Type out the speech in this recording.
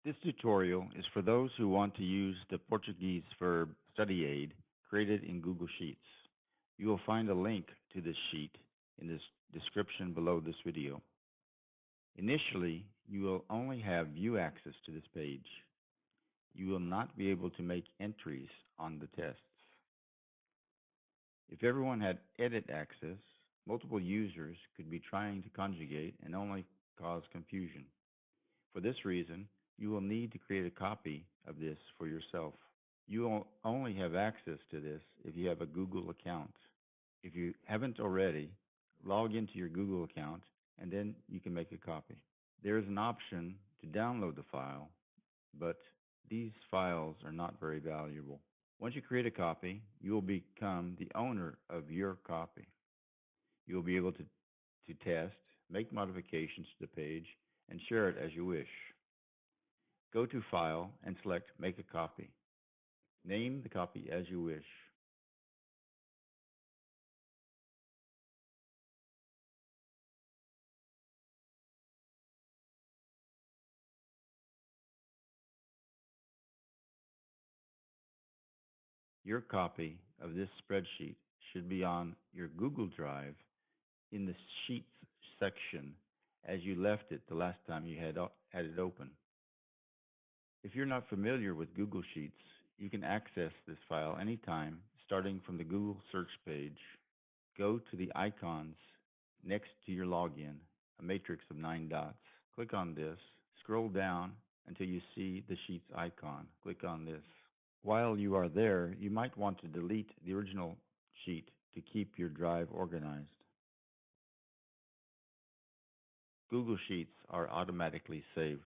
This tutorial is for those who want to use the Portuguese verb study aid created in Google Sheets. You will find a link to this sheet in the description below this video. Initially, you will only have view access to this page. You will not be able to make entries on the tests. If everyone had edit access, multiple users could be trying to conjugate and only cause confusion. For this reason, you will need to create a copy of this for yourself. You will only have access to this if you have a Google account. If you haven't already, log into your Google account and then you can make a copy. There is an option to download the file, but these files are not very valuable. Once you create a copy, you will become the owner of your copy. You will be able to test, make modifications to the page, and share it as you wish. Go to File and select Make a Copy. Name the copy as you wish. Your copy of this spreadsheet should be on your Google Drive in the Sheets section as you left it the last time you had it open. If you're not familiar with Google Sheets, you can access this file anytime, starting from the Google search page. Go to the icons next to your login, a matrix of 9 dots. Click on this, scroll down until you see the Sheets icon. Click on this. While you are there, you might want to delete the original sheet to keep your drive organized. Google Sheets are automatically saved.